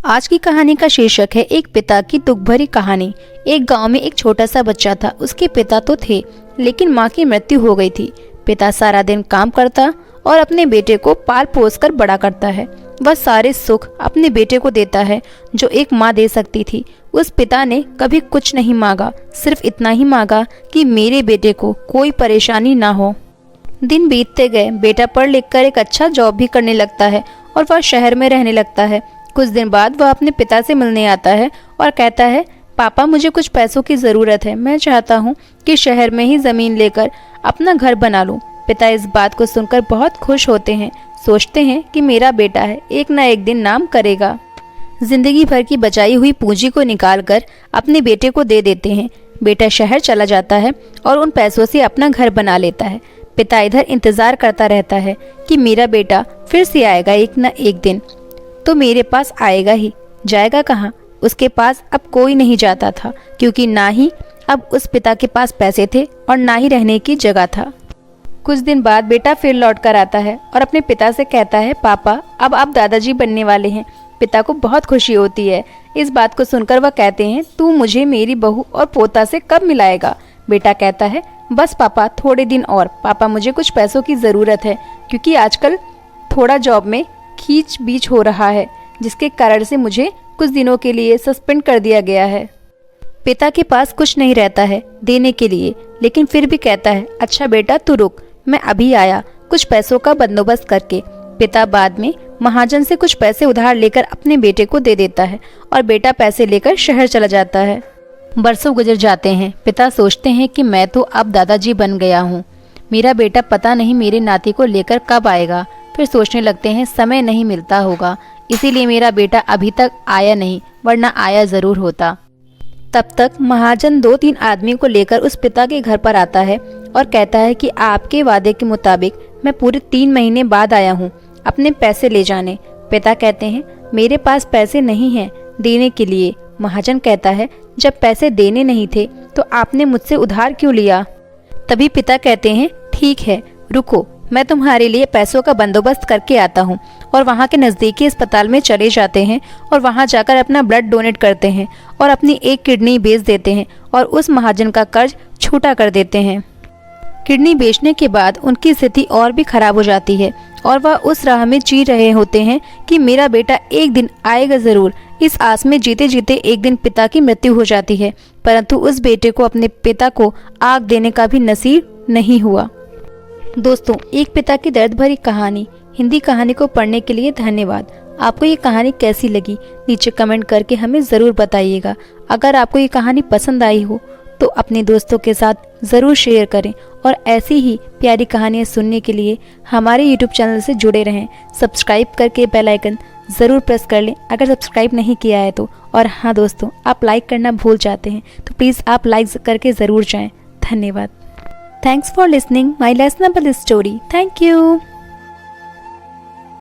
आज की कहानी का शीर्षक है एक पिता की दुख भरी कहानी। एक गांव में एक छोटा सा बच्चा था। उसके पिता तो थे, लेकिन माँ की मृत्यु हो गई थी। पिता सारा दिन काम करता और अपने बेटे को पाल पोस कर बड़ा करता है। वह सारे सुख अपने बेटे को देता है जो एक माँ दे सकती थी। उस पिता ने कभी कुछ नहीं मांगा, सिर्फ इतना ही मांगा कि मेरे बेटे को कोई परेशानी ना हो। दिन बीतते गए। बेटा पढ़ लिख कर एक अच्छा जॉब भी करने लगता है और वह शहर में रहने लगता है। कुछ दिन बाद वह अपने पिता से मिलने आता है और कहता है, पापा मुझे कुछ पैसों की ज़रूरत है। मैं चाहता हूँ कि शहर में ही ज़मीन लेकर अपना घर बना लूँ। पिता इस बात को सुनकर बहुत खुश होते हैं। सोचते हैं कि मेरा बेटा है, एक ना एक दिन नाम करेगा। जिंदगी भर की बचाई हुई पूंजी को निकालकर अपने बेटे को दे देते हैं। बेटा शहर चला जाता है और उन पैसों से अपना घर बना लेता है। पिता इधर इंतज़ार करता रहता है कि मेरा बेटा फिर से आएगा एक ना एक दिन, तो मेरे पास आएगा ही। जाएगा कहाँ? उसके पास अब कोई नहीं जाता था, क्योंकि ना ही अब उस पिता के पास पैसे थे और ना ही रहने की जगह था। कुछ दिन बाद बेटा फिर लौट कर आता है और अपने पिता से कहता है, पापा अब आप दादाजी बनने वाले हैं। पिता को बहुत खुशी होती है। इस बात को सुनकर वह कहते हैं, तू मुझे मेरी बहू और पोता से कब मिलाएगा? बेटा कहता है, बस पापा थोड़े दिन और। पापा मुझे कुछ पैसों की ज़रूरत है, क्योंकि आजकल थोड़ा जॉब में खींच बीच हो रहा है, जिसके कारण से मुझे कुछ दिनों के लिए सस्पेंड कर दिया गया है। पिता के पास कुछ नहीं रहता है देने के लिए, लेकिन फिर भी कहता है, अच्छा बेटा तू रुक, मैं अभी आया कुछ पैसों का बंदोबस्त करके। पिता बाद में महाजन से कुछ पैसे उधार लेकर अपने बेटे को दे देता है और बेटा पैसे लेकर शहर चला जाता है। बरसों गुजर जाते हैं। पिता सोचते हैं कि मैं तो अब दादाजी बन गया हूँ, मेरा बेटा पता नहीं मेरे नाती को लेकर कब आएगा। फिर सोचने लगते हैं, समय नहीं मिलता होगा, इसीलिए मेरा बेटा अभी तक आया नहीं, वरना आया ज़रूर होता। तब तक महाजन 2-3 आदमी को लेकर उस पिता के घर पर आता है और कहता है कि आपके वादे के मुताबिक मैं पूरे 3 महीने बाद आया हूँ, अपने पैसे ले जाने। पिता कहते हैं, मेरे पास पैसे नहीं हैं देने के लिए। महाजन कहता है, जब पैसे देने नहीं थे तो आपने मुझसे उधार क्यों लिया? तभी पिता कहते हैं, ठीक है रुको, मैं तुम्हारे लिए पैसों का बंदोबस्त करके आता हूँ। और वहाँ के नज़दीकी अस्पताल में चले जाते हैं और वहाँ जाकर अपना ब्लड डोनेट करते हैं और अपनी एक किडनी बेच देते हैं और उस महाजन का कर्ज छूटा कर देते हैं। किडनी बेचने के बाद उनकी स्थिति और भी खराब हो जाती है और वह उस राह में जी रहे होते हैं कि मेरा बेटा एक दिन आएगा ज़रूर। इस आस में जीते जीते एक दिन पिता की मृत्यु हो जाती है, परंतु उस बेटे को अपने पिता को आग देने का भी नसीब नहीं हुआ। दोस्तों, एक पिता की दर्द भरी कहानी। हिंदी कहानी को पढ़ने के लिए धन्यवाद। आपको ये कहानी कैसी लगी नीचे कमेंट करके हमें ज़रूर बताइएगा। अगर आपको ये कहानी पसंद आई हो तो अपने दोस्तों के साथ ज़रूर शेयर करें और ऐसी ही प्यारी कहानियाँ सुनने के लिए हमारे YouTube चैनल से जुड़े रहें। सब्सक्राइब करके बेल आइकन ज़रूर प्रेस कर लें अगर सब्सक्राइब नहीं किया है तो। और हाँ दोस्तों, आप लाइक करना भूल जाते हैं तो प्लीज़ आप लाइक करके ज़रूर जाएँ। धन्यवाद। Thanks for listening my listenable story. Thank you.